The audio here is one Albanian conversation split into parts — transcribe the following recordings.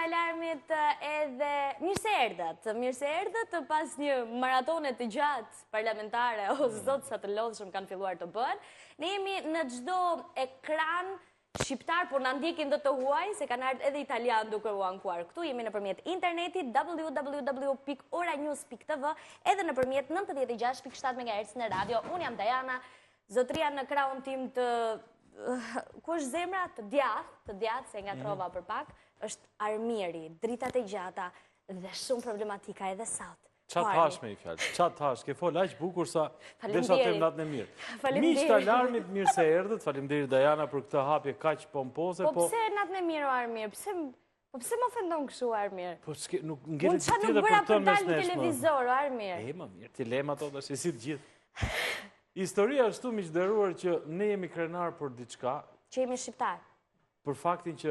alarmit edhe mirë se erdhët pas një maratone të gjatë parlamentare o zot sa të lodhshëm kanë filluar të bëhen. Ne jemi në çdo ekran shqiptar, por na ndjekin do të huaj se kanë ardhur edhe italian duke u ankuar. Këtu jemi nëpërmjet internetit www.oranews.tv edhe nëpërmjet 96.7 MHz në radio. Unë jam Dajana, zotria në krahun tim të ku është zemra të djathtë se nga trova për pak, është armieri, dritat e gjata dhe shumë problematika edhe sot. Qatë hash me I fjallë, qatë hash, ke fol aq bukur sa desha tem natën e mirë. Miqtë alarmit, mirë se erdhët, faleminderit Dajana për këtë hapje kaq pompose. Po pse natën e mirë o Armir? Po pse më ofendon kështu Armir? Po nuk ngjelet tjetër për të mesneshme. Unë nuk bëra për dalë në televizor o Armir. Më mirë, dilemat ato tash si të gjithë. Historia është tu miqdëruar që ne jemi krenar për diçka. Që jemi shqiptar. Për faktin që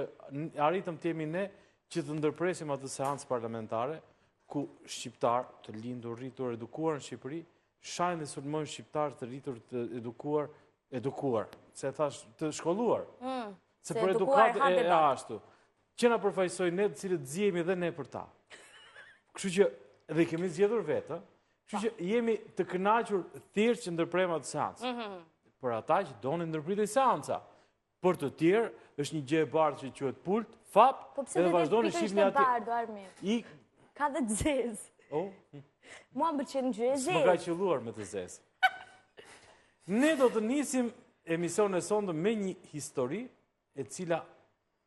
arritëm të jemi ne që të ndërpresim atë seancë parlamentare, ku shqiptar të lindur, rritur, edukuar në Shqipëri, shajnë dhe sulmojnë shqiptar të rritur, të edukuar, se thash të shkolluar. Se për edukat e ashtu. Që na përfaqësoj ne të cilët zjemi dhe ne për ta. Kështu që dhe kemi zgjedhur vetë, kështu që jemi të kënaqur thjesht që ndërprejmë atë seancë. Për ata që donin ndërpritin seanca. Për të tjerë, është një gjë e bardhë që quhet pult, fap, edhe vazhdoni shihni aty. Ka dhe të zezë. Mua më pëlqen gjë e zezë. S'më ka qelluar me të zezë. Ne do të nisim emisionin e sonde me një histori e cila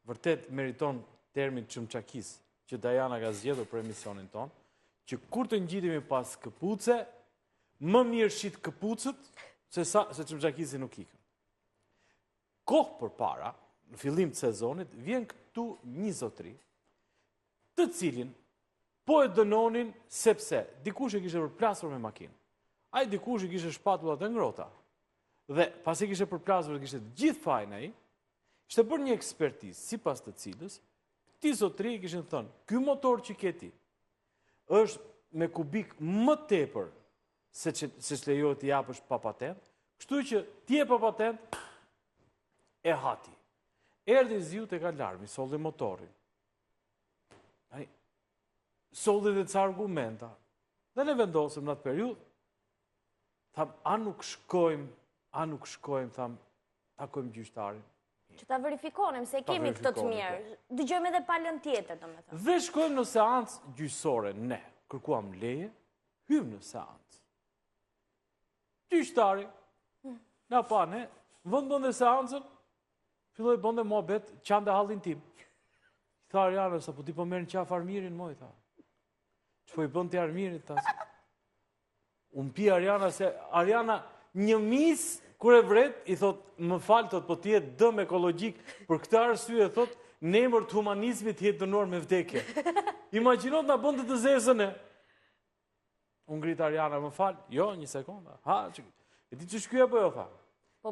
vërtet meriton termin çumçakis, që Dajana ka zgjedhur për emisionin ton, që kur të ngjitemi pas këpuce, më mirë shit këpucët se çumçakisi nuk ikën. Kohë përpara, në fillim të sezonit, vjen këtu një zotëri, të cilin po e dënonin sepse dikush e kishe përplasur me makinë. Ai dikush e kishe shpatullat e ngrota. Dhe pasi kishe përplasur dhe kishe gjithë fajin ai, ishte bërë një ekspertizë sipas të cilës këtij zotëri kishin thënë, ky motor që ke ti është me kubik më tepër se ç'lejohet të japësh pa patent, kështu që ti e pa patent e hati. Erdhi ziu tek alarmi, solli motorin. Solli dhe ca argumenta. Dhe ne vendosëm në atë periudhë, tham, a nuk shkojmë, tham, takojmë gjyqtarin. Që ta verifikonim se kemi këtë të mirë. Dëgjojmë edhe palën tjetër, domethënë. Dhe shkojmë në seancë gjyqësore, ne kërkuam leje, hymë në seancë. Gjyqtari, na pa ne, bënde seancën, filloi bënde muhabet qante hallin tim. Tha Ariana, sa po ti po merr në qaf armirin, moj, tha. Që po I bën të armirit, tas. Unë pi Ariana, se Ariana një mis, kur e vret, I thot, më falë, thot, po ti jetë dëm ekologjik, për këtë arsye, thot, në emër të humanizmit jetë dënuar me vdekje. Imagjinot na bën të zezën e. Unë ngrit Ariana, më falë, jo, një sekonda. E ti që shkya po jo, tha.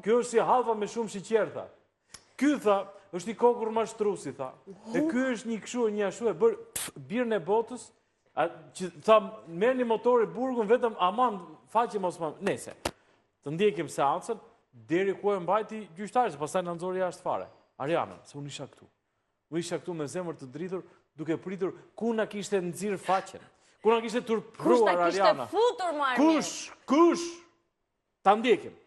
Kjo është si halfa me shumë shiqer, tha. Ky, tha, është një kokur mashtrusi, tha. E ky është një këshu, një ashu e bërë birën e botës, që tha, merë një motori burgun, vetëm aman, faqe mos më... Nese, të ndjekim seancën, deri ku e mbajti gjyqtari, se pastaj në nëzori jashtë fare. Ariana, se unë isha këtu. Unë isha këtu me zemër të dritur, duke pritur ku na kishte nxirr faqen. Ku na kishte turpruar Ariana. Kush ta kishte futur më Armir? Kush? Ta ndjekim.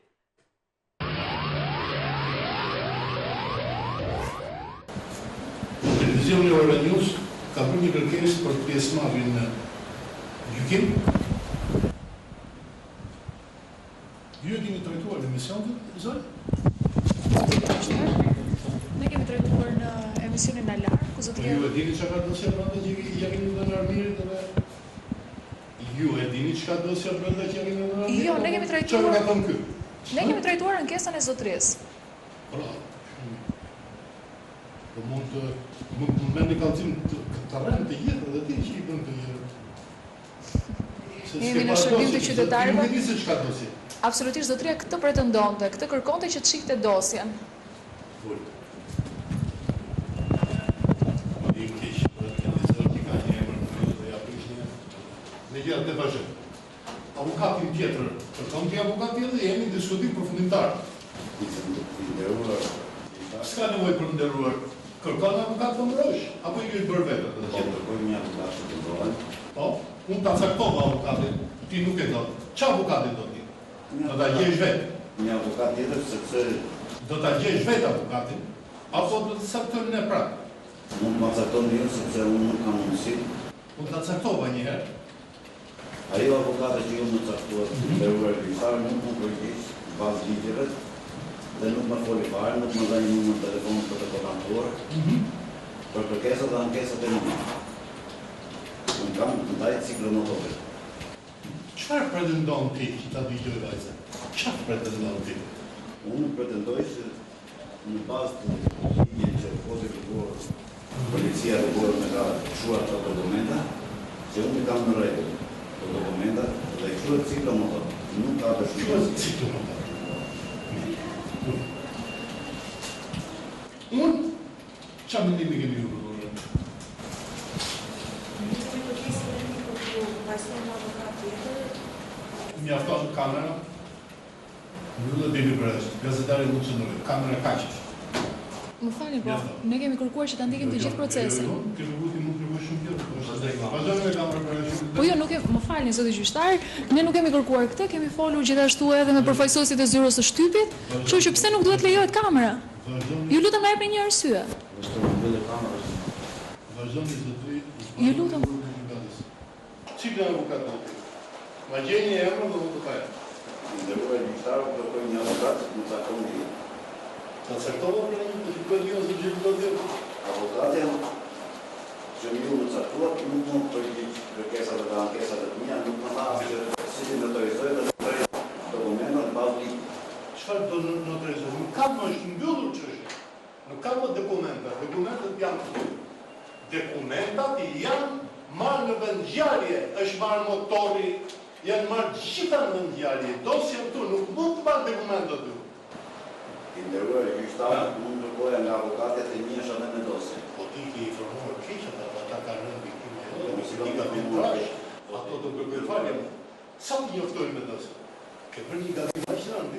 Televizioni Oranews ka bërë një kërkesë për pjesëmarrjen në gjykim. Ju e keni trajtuar emisionin, zot? Ne kemi trajtuar në emisionin Alarm, ku zotëria... Ju e dini çka dosja brenda që ja keni dhënë Armirit edhe... Ju e dini çka dosja brenda që ja keni dhënë Armirit? Jo, ne kemi trajtuar... Çfarë ka thënë ky? Ne kemi trajtuar ankesën e zotërisë. Po mund të me një kalëzim të rrëmë të jetë dhe ti që I bën të jetë. Jemi në shërbim të qytetarëve. Nuk e di se çka dosje. Absolutisht zotëria këtë pretendonte, këtë kërkonte që të shikte dosjen. Fol. Më di keq, për të televizor që ka një emër dhe ja prish një. Me gjëra të vazhdim. Avokatin tjetër, kërkon ti avokat tjetër dhe jemi në diskutim përfundimtar. S'ka nevojë për nderuar. Kërkon avokat të mbrojsh, apo i është bërë vetë të gjithë? Kërkoj një avokat që të mbrojnë. Po, unë ta caktova avokatin, ti nuk e do. Qa avokatin do ti? Do ta gjesh vetë. Një avokat tjetër, sepse Do ta gjesh vetë avokatin, apo do të caktojmë ne prapë? mund të ma caktoni ju, sepse unë nuk kam mundësi. Unë ta caktova një herë. Ajo avokate që ju më caktuat të nderuar gjyqtar nuk më përgjigj bazë ligjeve dhe nuk më foli fare, nuk më dha një numër telefon për të kontaktuar për kërkesat dhe ankesat e mia. Unë kam ndaj ciklën motorit. Çfarë pretendon ti që ta dëgjoj vajza? Çfarë pretendon ti? Unë pretendoj se në bazë të ligjit që kodifikuar policia dhe bërë me ka shuar të dokumenta, që unë kam në rregull të dokumenta dhe i shuar ciklo motor. Nuk ka të Çfarë shuar ciklo motor? Unë çfarë mendimi keni ju? Mjafton kamera? Mbyllë dini për është, gazetari mund të ndërë, kamera kaq është. Më falni, po, ne kemi kërkuar që ta ndikim të gjithë procesin. Kemi vuti mund të kërkuar shumë gjë, është drejtë. Vazhdojmë me kamera për është. Po jo, nuk e, më falni, zoti gjyqtar, ne nuk kemi kërkuar këtë, kemi folur gjithashtu edhe me përfaqësuesit e zyrës së shtypit, kështu që pse nuk duhet lejohet kamera? Ju lutem na jepni një arsye. Vështër në bëllë kamerës. Vazhdojmë zotëri. Ju lutem. Cikla avokat do të. Ma gjeni emrin do të paja. Nderuar gjyqtar, kërkoj një avokat që më cakton një. Ta caktova për një të fikoj një ose gjithë do të. Avokatja që ju më caktuat nuk mund të përgjigj kërkesat dhe ankesat e mia, nuk më tha se si të notarizoj dhe notariz dokumenta në bazë ligjit. Çfarë do notarizoj? Nuk kam më është mbyllur çështja. Nuk kam më dokumenta. Dokumentat janë këtu. Dokumentat janë marrë në vendngjarje, është marrë motori, janë marrë gjitha në vendngjarje. Dosja këtu nuk mund të marrë dokumenta këtu. I nderuar gjyqtar, mund të kërkoja nga avokatët e njësha dhe me dosje. Po ti ke informuar keqet, ata ka rënë viktima e Po, jote, si ti ka bërë trash, ato do kërkojnë falje. Sa të njoftojnë me dosje? Ke bërë një gabim aq të rënd,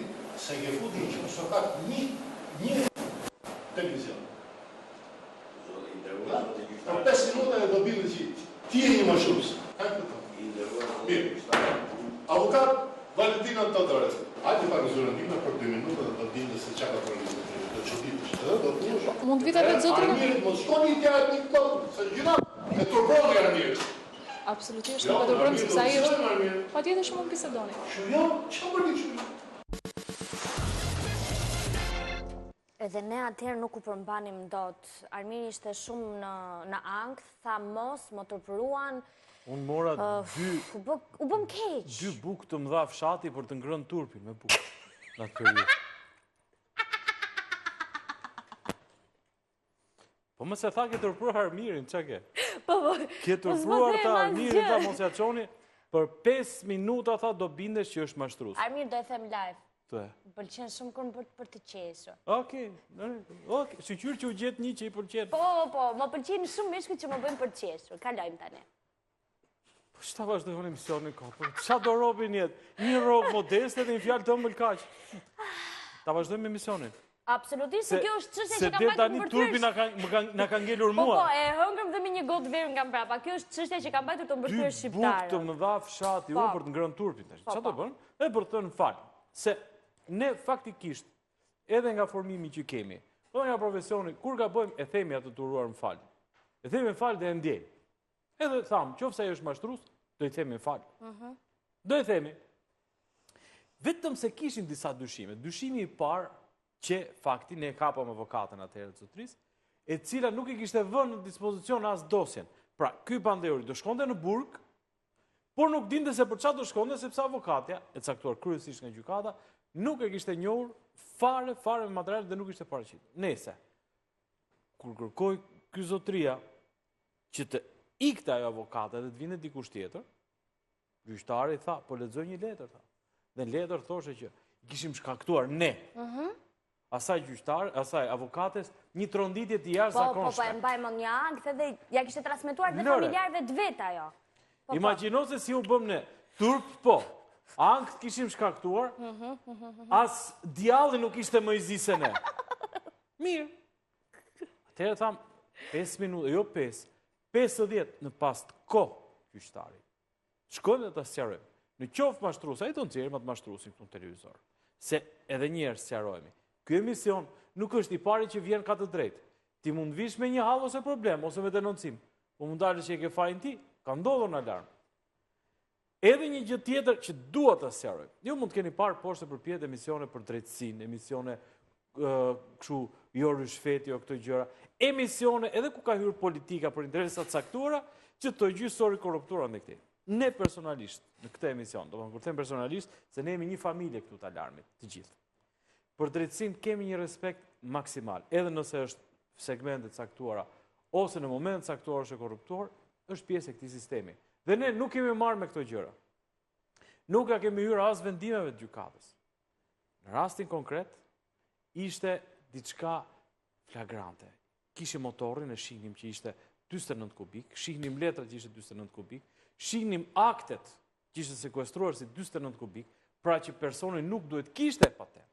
se ke futur që shokat një televizion. I nderuar zoti Për gjyqtar, 5 minuta e do bindë që ti e një mashus. i nderuar zoti Mirë. gjyqtar, Avokat Valentina Todorës. Hajde pak zërën time për 2 minuta dhe do bindë se çka ka përgjithë. Do çuditësh, edhe do thuash. Mund të vite vetë zotëri? Armirit, mos shkoni i tja e një këtonë, se gjuna e turboni Armirit. Absolutisht, nuk e dëbrojmë sepse ai është. Armirit. Patjetër që mund bisedoni. Që jo, që më një që? Edhe ne atëherë nuk u përmbanim dot. Armiri ishte shumë në ankth, tha mos, më tërpëruan. Unë mora U bëm keq. 2 bukë të mëdha fshati për të ngrënë turpin me bukë. Në atë periudhë. Po më se tha ke tërpruar Armirin, çka ke? Po, Ke tërpruar ta Armirin, ta mos ja çoni. Për 5 minuta tha do bindesh që është mashtrus. Armir do e them live. Të. Më pëlqen shumë kur më bërt për të qeshur. Okej, sigur që u gjet një që i pëlqen. Po, më pëlqen shumë meshkujt që më bëjnë për të qeshur. Kalojmë tani. Po ç'ta vazhdojnë emisionin ka? Po ç'a do robin jetë? Një rob modeste dhe një fjalë të ëmbël kaq. Ta vazhdojmë emisionin. Absolutisht, se kjo është çështje Se që ka deri mbajtur tani për turpi na ka ngelur Po, mua. e hëngrëm dhe me një gotë verë nga mbrapa. Kjo është çështja që ka mbajtur të 2 mbërthyer bukë të shqiptarët. mëdha fshati unë për të ngrënë turpin. Ç'a do bën? E për të thënë fal. Se ne faktikisht edhe nga formimi që kemi, po nga profesioni, kur gabojmë e themi atë të uruar më fal. E themi më fal dhe e ndjej. Edhe tham, qoftë se ai është mashtrus, do i themi më fal. Do i themi. Vetëm se kishin disa dyshime. Dyshimi i parë që fakti ne kapëm avokatën atëherë të zotërisë, e cila nuk i kishte vënë në dispozicion as dosjen. Pra, ky bandeori do shkonte në burg, por nuk dinte se për çfarë do shkonte sepse avokatja, e caktuar kryesisht nga gjykata, nuk e kishte njohur fare me material dhe nuk ishte paraqitur. Nese, kur kërkoi ky zotëria që të ikte ajo avokate dhe të vinte dikush tjetër, gjyqtari tha, po lexoj një letër, tha. Dhe në letër thoshe që kishim shkaktuar ne. Asaj gjyqtar, asaj avokates, një tronditje të jashtëzakonshme. Po, e mbaj mend një ankth edhe ja kishte transmetuar dhe familjarëve të vet ajo. Imagjino se si u bëm ne. Turp, po. Ankth kishim shkaktuar, as djalli nuk ishte më i zi se ne. Mirë. Atëherë tham 5 minuta, jo 5, 50 në pas të kohë gjyqtari. Shkojmë dhe ta sqarojmë. Në qoftë mashtrues, ai do nxjerrim atë mashtruesin këtu në televizor. Se edhe një herë sqarojmë. Ky emision nuk është I pari që vjen ka të drejtë. Ti mund vish me një hall ose problem ose me denoncim. Po mund dalësh që e ke fajin ti, ka ndodhur në alarm. Edhe një gjë tjetër që dua ta sqaroj. Ju mund të keni parë poshtë përpjet emisione për drejtësinë, emisione kështu jo rishfeti o këto gjëra, emisione edhe ku ka hyrë politika për interesa të caktuara, që të gjyqësori korruptura në këtej. Ne personalisht në këtë emision, domethënë kur them personalisht, se ne jemi një familje këtu të alarmit, të gjithë. Për drejtësinë kemi një respekt maksimal, edhe nëse është segmente të caktuara ose në moment të caktuar është e korruptuar, është pjesë e këtij sistemi. Dhe ne nuk kemi marrë me këto gjëra. Nuk ka kemi hyrë as vendimeve të gjykatës. Në rastin konkret, ishte diçka flagrante. Kishim motorin, e shihnim që ishte 49 kubik, shihnim letrat që ishte 49 kubik, shihnim aktet që ishte sekuestruar si 49 kubik, pra që personi nuk duhet kishte patent.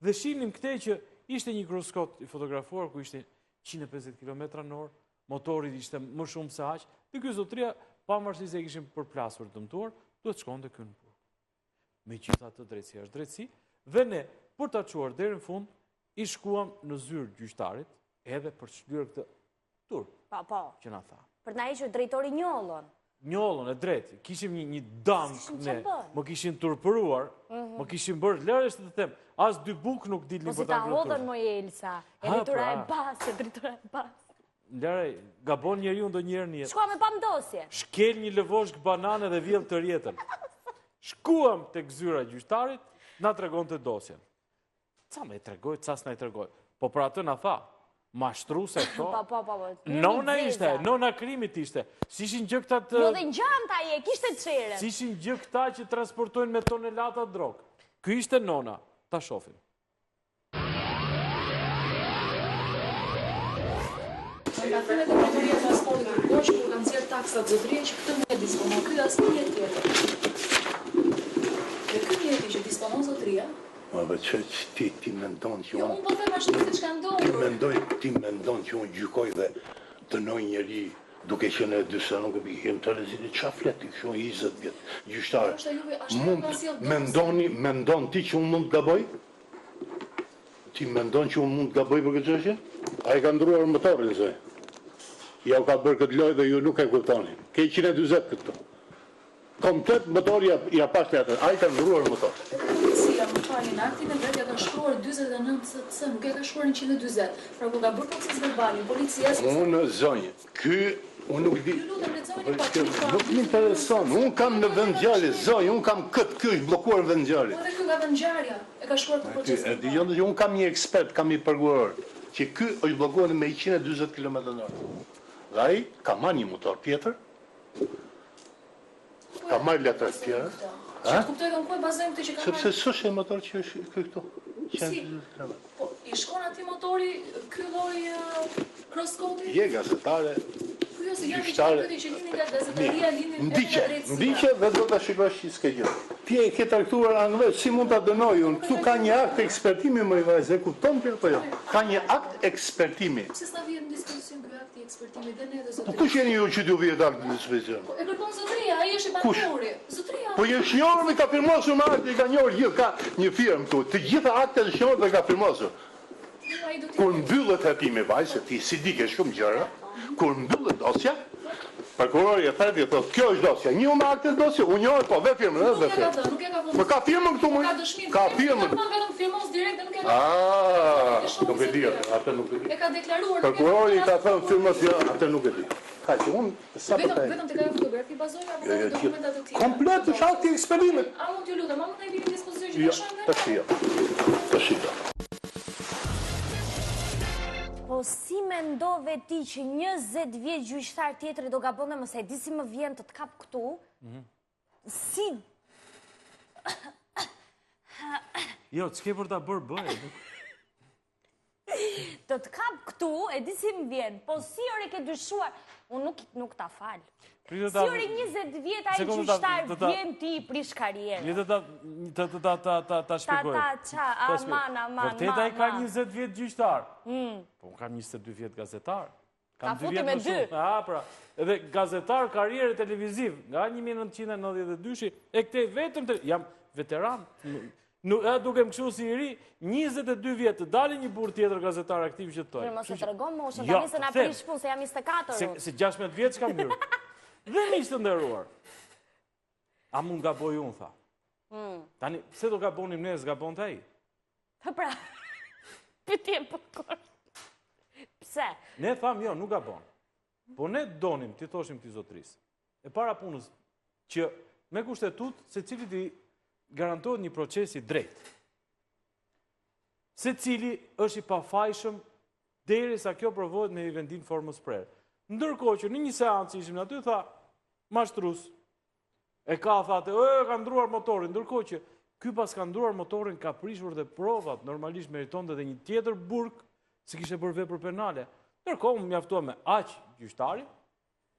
Dhe shihnim këtej që ishte një kruskot I fotografuar ku ishte 150 km/h, motori ishte më shumë se aq, dhe ky zotëria, pavarësisht se kishim përplasur dëmtuar, duhet shkonte këtu në burg. Megjithatë drejtësia është drejtësi, dhe ne për ta çuar deri në fund, I shkuam në zyrë gjyqtarit, edhe për të shlyer këtë turp. Po. Që na tha. Për na hequr drejtori Njollon. Njollon e drejtë, kishim një dank ne, më kishin turpëruar, më kishin bërë lëresh të them, as 2 buk nuk dilnin për ta ngrohtur. Po si ta hodhën moj Elsa, e dritura e basë, dritura e basë. Lëre, gabon njeriu ndonjëherë në jetë. Shkuam me pamdosje. Shkel një lëvoshk banane dhe vjell të rjetën. Shkuam tek zyra e gjyqtarit, na tregonte dosjen. Ca më e tregoj, ca s'na I tregoj. Po për atë na tha, mashtruese këto. Po. Nona ishte, nona krimit ishte. Si ishin gjë këta të... Jo dhe gjanta je, kishte çerën. Si ishin gjë këta që transportojnë me tonelata drog. Ky ishte nona, ta shohim. Nga thënë dhe Drejtoria e Transportit të Poshtë, kur kanë nxjerr taksat zotërie që këtë mjet disponon, ky asnjë mjet tjetër. Dhe ky mjeti që disponon zotëria, Ma që ti mendon që jo, unë po them ashtu se çka ndodhur. Ti mendon që unë gjykoj dhe dënoj njëri duke qenë 40 nuk e bihem të reziti, qa fleti kështu 20 vjetë gjyqtarë. Mendon ti që unë mund të gaboj? Ti mendon që unë mund të gaboj për këtë çështje? A I ka ndruar motorin, zë. Ja u ka bërë këtë lojë dhe ju nuk e kuptoni. Ke 140 këtu. Komplet motori ja pas letër. A I ka ndruar motor. Policia, më falni, në aktin e vet ja ka shkruar 49 CC, nuk ja ka shkruar 140. Pra kur ka bërë proces verbal, policia... Unë zonjë, unë nuk di... Nuk më intereson, unë kam në vendngjarje, zonjë, unë kam këtë, ky është blokuar në vendngjarje. Po dhe ky nga vendngjarja, e ka shkruar të proces verbal. Unë kam një ekspert, kam një prokuror, që ky është blokuar me 140 km/h. Dhe ai ka marrë një motor tjetër, ka marrë letrat tjera. Që kuptoj dhe në kuj bazojmë këtë që ka marrë? Sepse s'është e motor që është këtu. Si? Po, I shkon ati motori, ky lloj crosskoti? Je gazetare, gjyqtare. Ndiqe dhe do ta shikosh që s'ke gjë. Ti e ke trajtuar anë vetë, si mund ta dënoj unë? Këtu ka një akt ekspertimi më I vajzë, e kupton ti apo jo? Ka një akt ekspertimi. Pse s'na vjen në diskusion ky akt I ekspertimit dhe ne dhe Po zotëria? kush jeni ju që t'ju vjet akt në diskusion? E kërkon zotëria, ai është I bankuri. Zotëria. Po je shnjorë me ka firmosur me akte I ka njohur gjë, ka një firmë këtu. Të gjitha aktet e shnjorë dhe ka firmosur. Kur mbyllet hetimi vajzë, ti si di ke shumë gjëra, kur mbyllet dosja, prokurori e thotë, kjo është dosja. Një me akte dosje, unë njoh po ve firmën, edhe ve firmën. Nuk e ka dhënë. Po ka firmën këtu më. Ka firmën. Vetëm firmos direkt dhe nuk e ka. Nuk e di atë, nuk e di. E ka deklaruar. Prokurori ka thënë firmës jo, atë nuk e di. Ka që unë sa po taj. Vetëm të ka fotografi bazojnë apo në dokumentat të tjera. Komplet është akti I eksperimentit. A mund t'ju lutem, a mund të jeni në dispozicion që Jo, të shohim? tash jo. Tash jo. Po si mendove ti që 20 vjeç gjyqtar tjetri do gabonte, mos e di si më vjen të kap këtu? Si? Jo, s'ke për ta bërë bëj. Të të kap këtu, e di si më vjen, po si ore ke dyshuar, unë nuk ta fal. Si ore 20 vjet ai gjyqtar vjen ti prish karrierë. Le ta shpjegoj. Aman. Vërtet ai ka 20 vjet gjyqtar. Po unë kam 22 vjet gazetar. Ka futi me 2. Pra, edhe gazetar karrierë televiziv nga 1992 e këtej vetëm jam veteran. Duke më kështu si i ri, 22 vjet të dalë një burr tjetër gazetar aktiv që të tojë. Mos e tregon moshën, tani se na prish punë, se jam 24. Se 16 vjeç kam hyrë. Dhe miq të nderuar. A mund gaboj unë, tha. Tani, pse do gabonim ne, s'gabon të ai? Pra, pyetje për pse? Ne tham jo, nuk gabon. Po ne donim, ti thoshim ti zotrisë, e para punës, që me kushtetut, se cili ti garantohet një proces i drejtë. Se cili është i pafajshëm derisa kjo provohet me i vendim formës prerë. Ndërkohë që në një seancë ishim aty, tha, mashtrus, e ka thate, ka ndruar motorin, ndërkohë që ky pas ka ndruar motorin, ka prishur dhe provat, normalisht meriton dhe një tjetër burg, se kishe bërë vepër penale. Ndërkohë, më mjaftua me aq gjyqtari,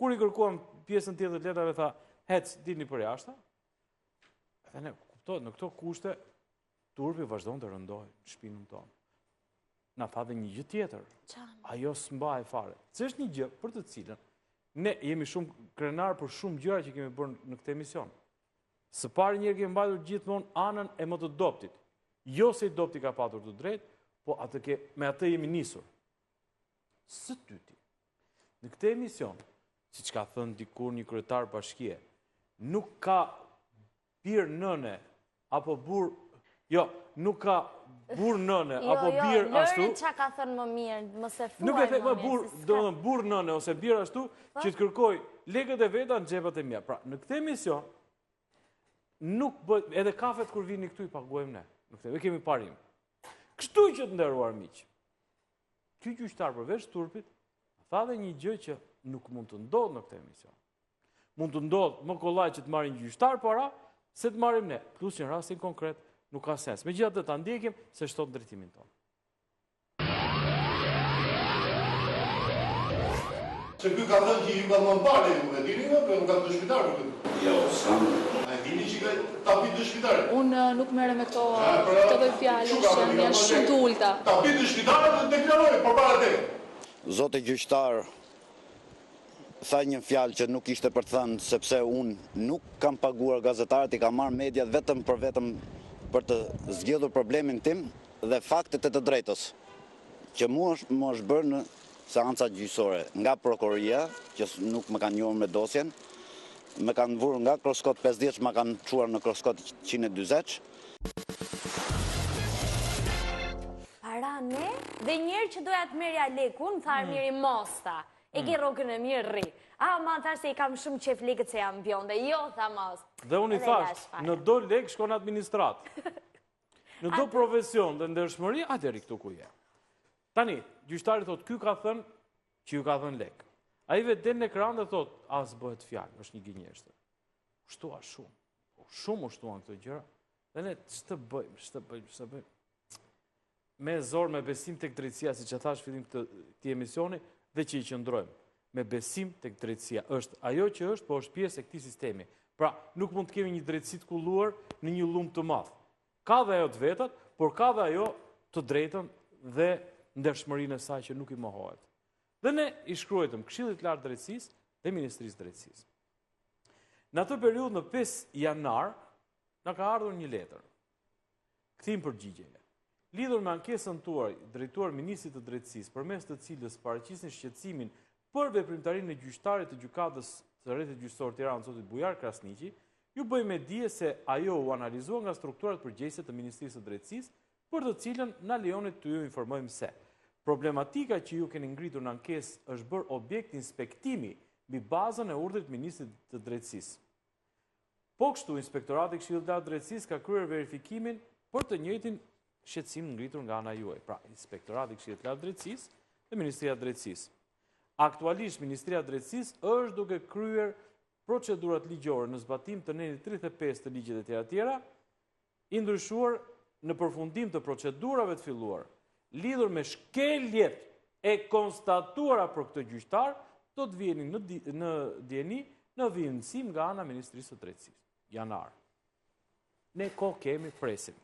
kur i kërkuam pjesën tjetër të letrave, tha, hec, dilni për jashta, dhe ne, kuptohet, në këto kushte, turpi vazhdon të rëndoj në shpinën tonë. Na tha dhe një gjë tjetër. Ajo s'mbaj fare. Se është një gjë për të cilën ne jemi shumë krenar për shumë gjëra që kemi bërë në këtë emision. Së pari njerë kemi mbajtur gjithmonë anën e më të doptit. Jo se i dopti ka patur të drejt, po me atë jemi nisur. Së dyti, në këtë emision, siç ka thënë dikur një kryetar bashkie, nuk ka birë nëne apo burr, jo, nuk ka burr nëne apo birë ashtu. Lëri qa ka thënë më mirë, mos e fuaj nuk e thekë më burr nëne ose birë ashtu, që të kërkoj lekët e veta në xhepat e mia. Pra, në këtë emision, nuk bëhet, edhe kafet kur vini këtu i paguajmë ne. Në këtë, kemi parim. Kështu që të nderuar miq. Ky gjyqtar përveç turpit, tha dhe një gjë që nuk mund të ndodhë në këtë emision. Mund të ndodhë më kollaj që të marrin gjyqtar para, se të marrim ne. Plus që në rastin konkret, nuk ka sens. Megjithatë ta ndjekim se shton drejtimin tonë. Se ky ka thënë që ju ka më parë ju, e dini më, po ka dëshmitar për këtë. Jo, s'kam. A dini që ta pi dëshmitar? Unë nuk merrem me këto lloj fjalësh, janë shumë të ulta. Ta pi dëshmitar dhe deklaroj përpara te. Zoti gjyqtar tha një fjalë që nuk ishte për të thënë, sepse unë nuk kam paguar gazetarët, i kam marrë mediat vetëm për të zgjedhur problemin tim dhe faktet e të drejtës, që mua është bërë në seanca gjyqësore nga prokuroria, që nuk më kanë njohur me dosjen, më kanë vurë nga Kroskot 50, më kanë çuar në Kroskot 140. Para ne, dhe njerë që doja të merja lekun, tharë mirë i mosta. E ke rogën e mirë rri. Ma tharë se i kam shumë qef lekët se jam bjonde. Jo, tha mos. Dhe unë i thash, në do lek shkon administrat. Në do profesion dhe ndershmëri, atëri këtu ku je. Tani, gjyqtari thot, ky ka thënë që ju ka thënë lek. A i vetë del në ekran dhe thot, as bëhet fjalë, është një gënjeshtër. Ushtua shumë. Shumë ushtuan këto gjëra. Dhe ne, ç'të bëjmë. Me zor, me besim tek drejtësia, siç e thash fillim këtij emisioni, dhe që i qëndrojmë. Me besim tek drejtësia. Është ajo që është, po është pjesë e këtij sistemi. Pra, nuk mund të kemi një drejtësi të kulluar në një lum të madh. Ka dhe ajo të vetat, por ka dhe ajo të drejtën dhe ndershmërinë e saj që nuk i mohohet. Dhe ne i shkruajtëm Këshillit të Lartë Drejtësisë dhe Ministrisë Drejtësisë. Në atë periudhë, në 5 janar, na ka ardhur një letër. Kthim përgjigjeje. Lidhur me ankesën tuaj, drejtuar Ministrit të Drejtësisë, përmes të cilës paraqisni shqetësimin për veprimtarinë e gjyqtarit të gjykatës së rrethit gjyqësor Tiranë, zotit Bujar Krasniqi, ju bëjmë dije se ajo u analizua nga strukturat përgjegjëse të Ministrisë të Drejtësisë, për të cilën na lejoni të ju informojmë se problematika që ju keni ngritur në ankesë është bërë objekt inspektimi mbi bazën e urdhrit Ministrit të Drejtësisë. Po kështu, Inspektorati i Këshillit të Lartë Drejtësisë ka kryer verifikimin për të njëjtin shqetësim ngritur nga ana juaj. Pra, Inspektorati i Këshillit të Lartë Drejtësisë dhe Ministria e Drejtësisë. Aktualisht, Ministria e Drejtësisë është duke kryer procedurat ligjore në zbatim të nenit 35 të ligjit e tjera, i ndryshuar në përfundim të procedurave të filluar. lidhur me shkeljet e konstatuara për këtë gjyqtar, do të vjeni në djeni në vijimësim nga ana Ministrisë së Drejtësisë. Janar. Ne ko kemi, presim.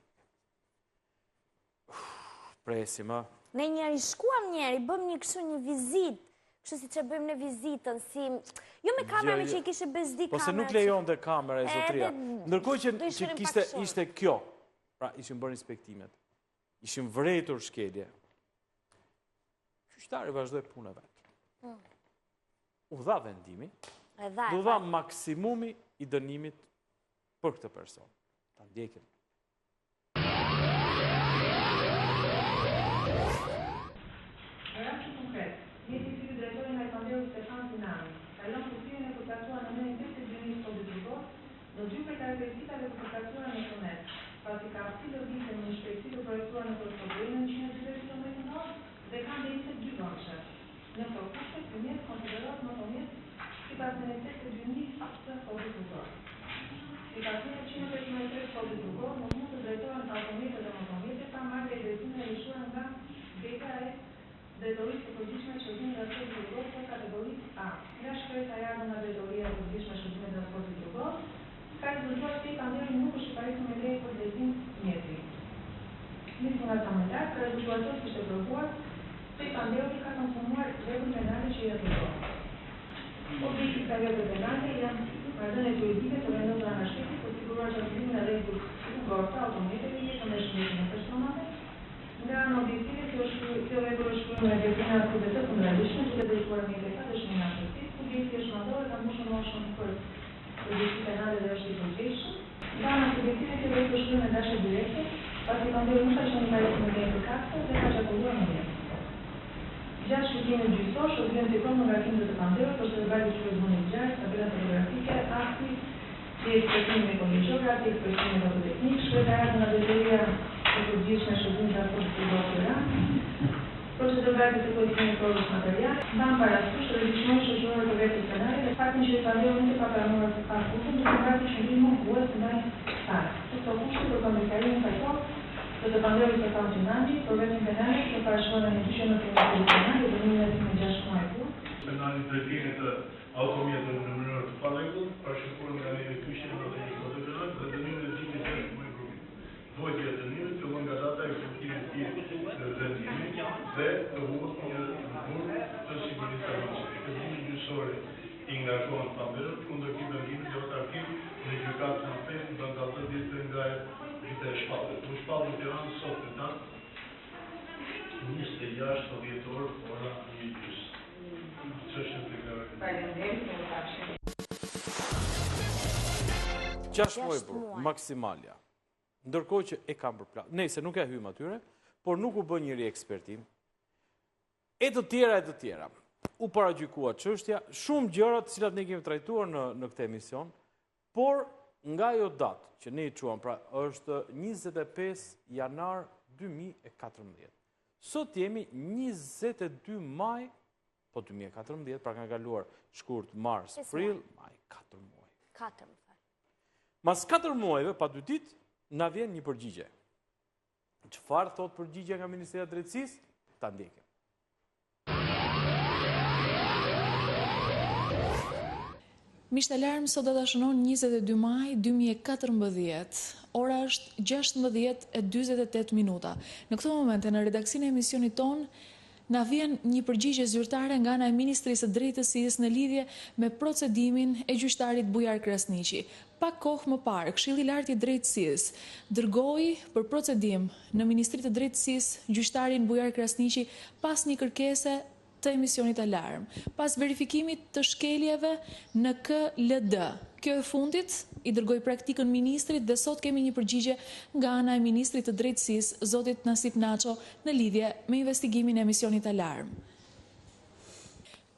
Presim, a? Ne njeri shkuam njeri, bëm një kështu një vizit, kështu si që bëjmë në vizitën, si... Jo me kamerë që i kishe bezdi kamerë. Po se nuk lejon dhe kamera e zotria. Ndërkohë që ishte kjo, pra ishim bërë inspektimet, ishim vrejtur shkelje. Qytetari vazhdoi punën e vet. U dha vendimi, u dha maksimumi i dënimit për këtë person. Ta ndjekim. Rasti konkret, jeti si drejtori nga Pandeu Stefan Sinani, kalon fuqinë e përcaktuar në mënyrë të gjënisë politiko, do dy për karakteristikave të përcaktuara në sonet, pasi ka aftësi lobiste në inspeksi të projektuar në portofolinë 140 km/h dhe ka ndërsa dy vëmshë. Në këto kushte, primjet konsiderohet më mirë sipas necesitet të gjënisë të politiko. Sipas necesitet të gjënisë politiko, nuk mund të drejtohen automjetet dhe motomjetet pa marrë drejtimin e lëshuar nga BKS drejtorisë të përgjithshme të shërbimit transportit rrugor të kategorisë A. Nga shkresa e ardhur nga drejtoria e përgjithshme të shërbimit transportit rrugor, ka rezultuar se Pandeu nuk është shparitur me lejë për drejtim mjeti. Nisur nga komentar, ka rezultuar se ishte provuar se Pandeu ka konsumuar veprën penale që i atribuohet. Objekti i veprës penale janë marrëdhëniet juridike të vendosura nga shteti për siguruar shërbimin e rregullt rrugor të automjeteve jetën e shëndetit e personave. Nga në objektive, kjo vepër është shkruar me deklina të të kundërshme, duke drejtuar mjete ka dëshmina shërbimit, subjekti është madhore ka mbushur moshën për përgjegjësi penale dhe është i përgjegjshëm. Nga në subjektive, kjo vepër është shkruar me dashje direkte, pasi Pandeu nuk ka qenë marrë me lejë përkatëse dhe ka çakulluar në jetë. Gjatë shërbimit gjyqësor, shërbimit fiton në ngarkimet të Pandeut për shërbajtje shfrytëzimit të gjatë, tabela fotografike, akti, si ekspresimi me kolegjorat, si ekspresimi fototeknik, shkreta e ardhur nga drejtoria e përgjithshme e shërbimit transportit rrugor të Tiranës, procedurate të kodifikimit të provës materiale, mban parasysh rrjedhimit shoqëror të veprës penale dhe faktin që Pandeu nuk e ka pranuar të parë kushtin duke mbajtur shërbim mohues ndaj saj. Këto kushte do të ndikojnë fajtor të Pandeu Stefan Sinani për veprën penale që parashikohet në gjyqin e procedurimit penal dhe dënimin e 6 muaj kurth. Penali drejtimit të automjeteve në mënyrë të parregullta, parashikohet nga një gjyqje në procedurimit penal dhe dënimin e 6 muaj kurth. Duhet të jetë dënimi fillon nga data e ekzekutimit të vendimit dhe të humbur një burg të sigurisë së rrugës. Dënimi gjyqësor i ngazhon Pandeu kundër këtij vendimi do të arkiv në gjykatën në Pes në datë ditë nga vite e shpallur. U shpallur Tiranë sot në datë 26 dhjetor ora 1:30. Çështja e garantës. Faleminderit. 6 muaj burg, maksimalja. Ndërkohë që e kam përplas. Nëse nuk e hym atyre, por nuk u bë një riekspertim. E të tjera. U paragjykua çështja, shumë gjëra të cilat ne kemi trajtuar në këtë emision, por nga ajo datë që ne i quam, pra është 25 janar 2014. Sot jemi 22 maj, po 2014, pra kanë kaluar shkurt mars, prill, maj, 4 muaj. 4 muaj. Mas 4 muajve, pa 2 ditë, na vjen një përgjigje. Çfarë thot përgjigja nga Ministria e Drejtësisë? Ta ndjekim. Miqtë alarm, sot data shënon 22 maj 2014. Ora është 16:48 minuta. Në këtë moment në redaksinë e emisionit ton na vjen një përgjigje zyrtare nga ana e Ministrisë së Drejtësisë në lidhje me procedimin e gjyqtarit Bujar Krasniqi. Pak kohë më parë, Këshilli i Lartë i Drejtësisë dërgoi për procedim në Ministri të Drejtësisë gjyqtarin Bujar Krasniqi pas një kërkese të emisionit Alarm, pas verifikimit të shkeljeve në KLD. Kjo e fundit i dërgoi praktikën ministrit dhe sot kemi një përgjigje nga ana e Ministrit të Drejtësisë, zotit Nasip Naço, në lidhje me investigimin e emisionit Alarm.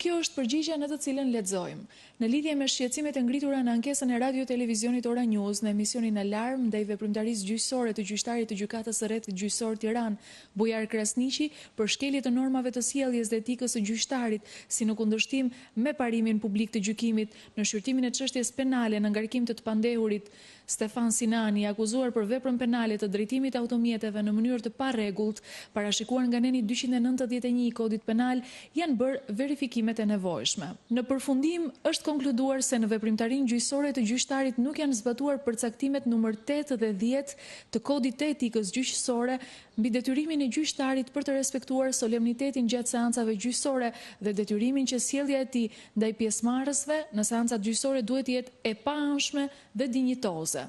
Kjo është përgjigjja në të cilën lexojmë. Në lidhje me shqetësimet e ngritura në ankesën e Radio Televizionit Ora News në emisionin Alarm ndaj veprimtarisë gjyqësore të gjyqtarit të gjykatës së Rrethit Gjyqësor Tiranë, Bujar Krasniqi, për shkelje të normave të sjelljes dhe etikës së gjyqtarit, si në kundërshtim me parimin publik të gjykimit në shqyrtimin e çështjes penale në ngarkim të pandehurit Stefan Sinani, akuzuar për veprën penale të drejtimit automjeteve në mënyrë të parregullt, parashikuar nga neni 291 i Kodit Penal, janë bërë verifikimet e nevojshme. Në përfundim, është konkluduar se në veprimtarinë gjyqësore të gjyqtarit nuk janë zbatuar përcaktimet numër 8 dhe 10 të Kodit të Etikës Gjyqësore mbi detyrimin e gjyqtarit për të respektuar solemnitetin gjatë seancave gjyqësore dhe detyrimin që sjellja e tij ndaj pjesëmarrësve në seancat gjyqësore duhet të jetë e paanshme dhe dinjitoze.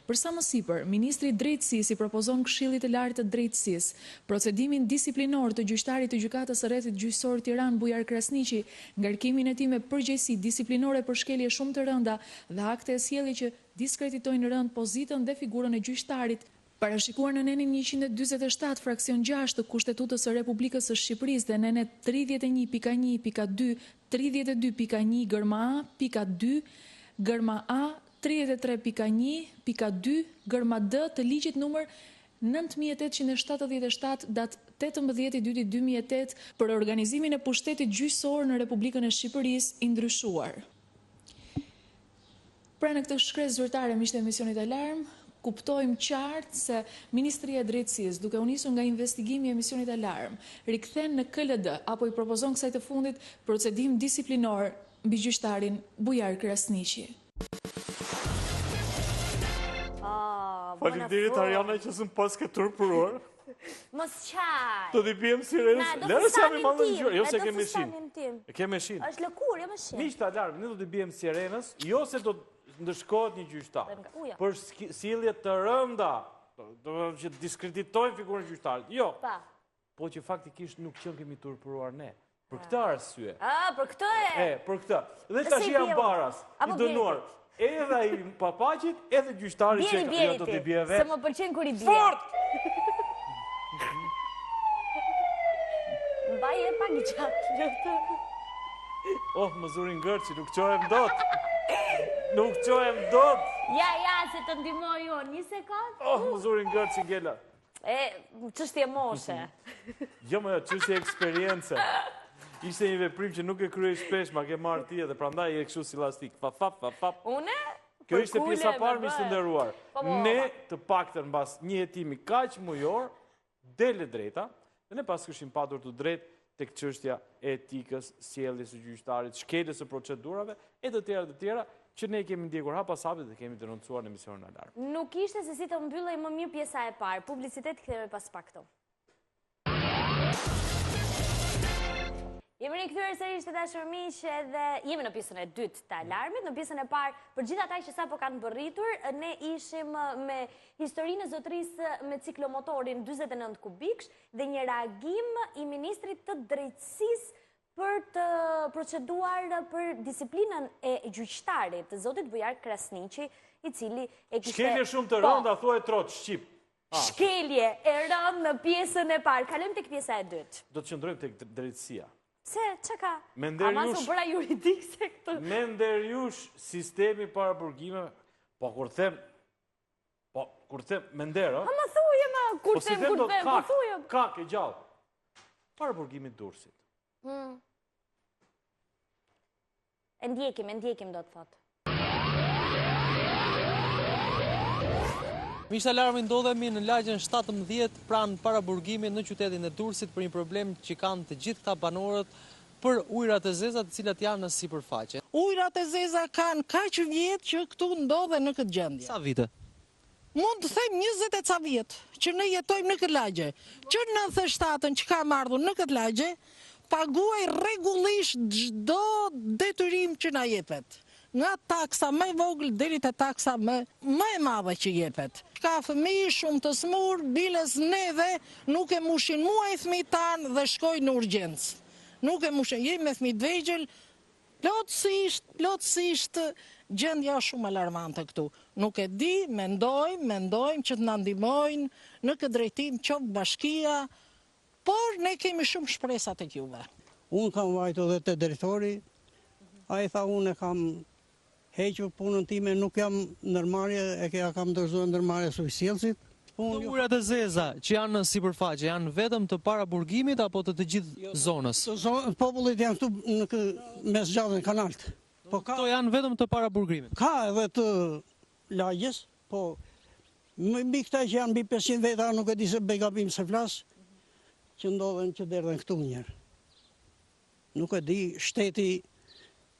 Për sa më sipër, ministri i Drejtësisë i propozon Këshillit të Lartë të Drejtësisë procedimin disiplinor të gjyqtarit të gjykatës së Rrethit Gjyqësor Tiranë Bujar Krasniqi, ngarkimin e tij me përgjegjësi disiplinore për shkelje shumë të rënda dhe akte e sjellje që diskreditojnë rënd pozitën dhe figurën e gjyqtarit, parashikuar në nenin 147 fraksion 6 të Kushtetutës së Republikës së Shqipërisë dhe nenet 31.1.2, 32.1 gërma A, pika 2, gërma A, 33.1.2, gërma D të ligjit numër 9877 datë 18/2/2008 për organizimin e pushtetit gjyqësor në Republikën e Shqipërisë i ndryshuar. Pra në këtë shkresë zyrtare miqtë e emisionit Alarm, kuptojmë qartë se Ministria e Drejtësisë, duke u nisur nga investigimi i emisionit Alarm, rikthen në KLD apo i propozon kësaj të fundit procedim disiplinor mbi gjyqtarin Bujar Krasniqi. Faleminderit Ariana që s'm pas ke turpuruar. Mos qaj. Do t'i bëjmë sirenës. Lërë se jam i madhe në gjyrë. Jo se keme shin. E keme shin. Është lëkur, jo më shin. Miqtë Alarm, ne do t'i bëjmë sirenës, jo se do të ndëshkohet një gjyqtar. Për sjellje të rënda, do të thotë që diskreditojnë figurën e gjyqtarit. Jo. Po që faktikisht nuk qenë kemi turpuruar ne. Për këtë arsye. Për këtë e. Për këtë. Dhe tash janë baras, i dënuar. Edhe ai papaqit, edhe gjyqtari që jo do t'i bie vetë. Se më pëlqen kur i bie. Fort! Mbaje pak gjatë. Oh, më zurin gërçi, nuk qohem dot. Nuk qohem dot. Ja, se të ndihmoj unë, një sekond. Oh, më zurin gërçi Ngela. Çështje moshe. Jo, më çështje eksperiencë. Ishte një veprim që nuk e kryej shpesh, ma ke marrë ti edhe prandaj e kështu si lastik. Fap. Une? Kjo ishte pjesa parë miq të nderuar. Ne të paktën mbas një hetimi kaq mujor dele drejta, dhe ne pas kishim patur të drejtë tek çështja e etikës, sjelljes së gjyqtarit, shkeljes së procedurave e të tjera që ne kemi ndjekur hap pas hapi dhe kemi denoncuar në emisionin Alarm. Nuk ishte se si të mbyllej më mirë pjesa e parë. Publicitet kthehemi pas pak këtu. Jemi rikthyer sërish të dashur miq edhe jemi në pjesën e dytë të Alarmit. Në pjesën e parë, për gjithë ata që sapo kanë bërritur, ne ishim me historinë e zotërisë me ciklomotorin 49 kubiksh dhe një reagim i ministrit të drejtësisë për të proceduar për disiplinën e gjyqtarit, zotit Bujar Krasniqi, i cili e kishte shkelje shumë të rënda, thuaj trot shqip. Shkelje e rëndë në pjesën e parë. Kalojmë tek pjesa e dytë. Do të qëndrojmë tek drejtësia. Se, që ka? Ama su bëra juridikse këtë. Me nderjush sistemi para burgimeve, po kur them, me nderë, Ama thuje ma, kur them, po thuje. Kak e gjallë, para burgimit Durrësit. E ndjekim do të thotë. Miqtë Alarmi, ndodhemi në lagjen 17 pranë paraburgimit në qytetin e Durrësit për një problem që kanë të gjithë këta banorët për ujërat e zeza të cilat janë në sipërfaqe. Ujërat e zeza kanë kaq vjet që këtu ndodhen në këtë gjendje. Sa vite? Mund të them 20 e ca vjet që ne jetojmë në këtë lagje. Që 97-ën që kam ardhur në këtë lagje, paguaj rregullisht çdo detyrim që na jepet. Nga taksa më e vogël deri te taksa më e madhe që jepet. Ka fëmijë shumë të smur, biles neve nuk e mushin muaj fëmijët tanë dhe shkojnë në urgjencë. Nuk e mushin, jemi me fëmijë të vegjël, plotësisht gjendja shumë alarmante këtu. Nuk e di, mendojmë që të na ndihmojnë në këtë drejtim qoftë bashkia, por ne kemi shumë shpresa tek juve. Unë kam vajtu dhe të drejtori, a i tha unë e kam hequr punën time, nuk jam ndërmarrje, e kam dorëzuar ndërmarrje së sjellësit. Këto ujrat e zeza që janë në sipërfaqe janë vetëm të paraburgimit apo të gjithë zonës? Popullit janë këtu në mes gjallën e kanalt. Këto janë vetëm të paraburgimit? Ka edhe të lagjes, po mbi këta që janë mbi 500 veta, nuk e di se bëj gabim se flas, që ndodhen që derdhen këtu njerë. Nuk e di, shteti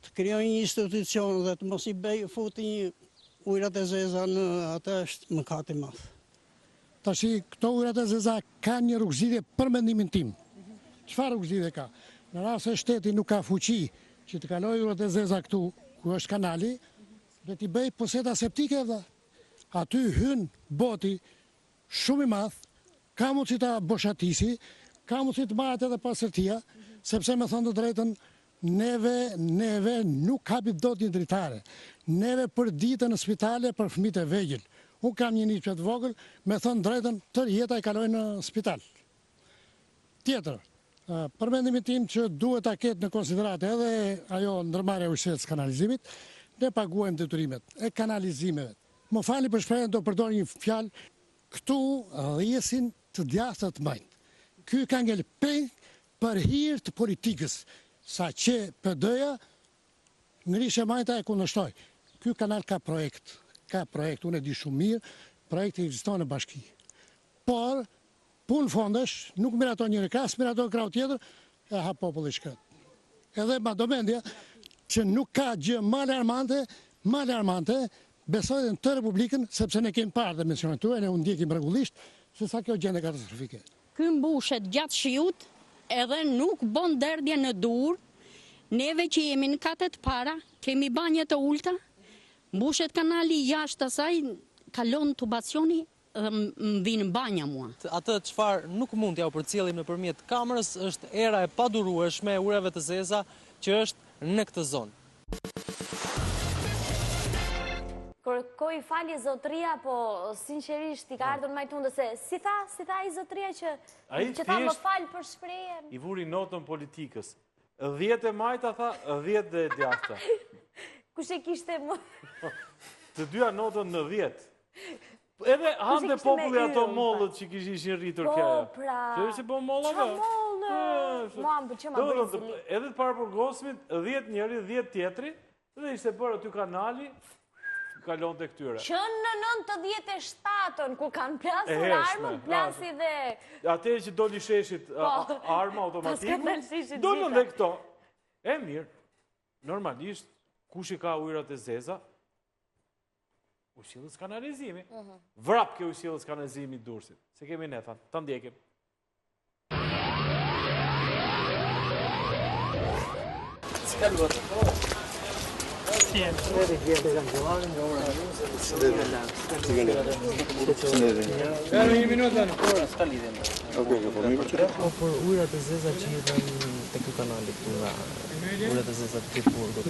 të krijojë një institucion dhe të mos i bëj futi një ujrat e zeza në atë është mëkat i madh. Tashi, këto ujrat e zeza ka një rrugëzidhje për mendimin tim. Çfarë rrugëzidhje ka? Në rast se shteti nuk ka fuqi që të kalojë ujrat e zeza këtu, ku është kanali, dhe t'i bëj poseta septike dhe aty hyn boti shumë i madh, ka mundësi ta boshatisi, ka mundësi të marrët edhe pasërtia, sepse me thënë të drejtën, neve nuk kapit dot një dritare. Neve për ditën në spitale për fëmijët e vegjël. Unë kam një niqë të vogël, me thënë drejtën, tërë jeta i kaloj në spital. Tjetër, për mendimin tim që duhet ta ketë në konsiderat edhe ajo ndërmarrja e ujësisë kanalizimit, ne paguajmë detyrimet e kanalizimeve. Më falni për shprehjen, do përdor një fjalë, këtu rrjesin të djathtë të mbajnë. Ky ka ngel peng për hir të politikës, sa që PD-ja ngrishe majta e kundërshtoi. Ky kanal ka projekt, unë e di shumë mirë, projekti ekziston në bashki. Por, punë fondesh, nuk miraton njëri krah, miraton krau tjetër, e ha populli shkret. Edhe ma do mendja që nuk ka gjë më alarmante, besoj dhe në të Republikën, sepse ne kemi parë dhe mencionet tuaj, ne unë ndjekim rregullisht, se sa kjo gjendje katastrofike. Ky mbushet gjatë shiut, edhe nuk bon derdhje në dur, neve që jemi në katet para, kemi banje të ulta, mbushet kanali jashtë asaj, kalon tubacioni dhe më vinë banja mua. Atë çfarë nuk mund t'ja u përcjellim nëpërmjet kamerës është era e padurueshme e ujrave të zeza që është në këtë zonë. Kërkoj falje zotria, po sinqerisht i ka ardhur më tundë se si tha i zotria që ta më fal për shprehjen. I vuri notën politikës. 10 e majta tha, 10 dhe djathta. Kush e kishte më? Të dyja notën në 10. Edhe hante populli ato mollët që ishin rritur kjo. Po, pra. Që është po mollave? Qa mollë? Mua më pëlqen më bëjë. Edhe të paraburgosimit, 10 njëri, 10 tjetri, dhe ishte bërë aty kanali, kalon të këtyre. Që në 97-ën, ku kanë plasur armën, plasi dhe... Atere që doli sheshit arma automatikë, dolën dhe këto. E mirë, normalisht, kush i ka ujrat e zeza, ujësillës kanalizimi. Vrap ke ujësillës kanalizimi Durrësit. Se kemi ne, thanë, të ndjekim. Ska luat. Por ujrat e zeza që jetën të ky kanali këtu nga ujrat e zeza të këtë burgut.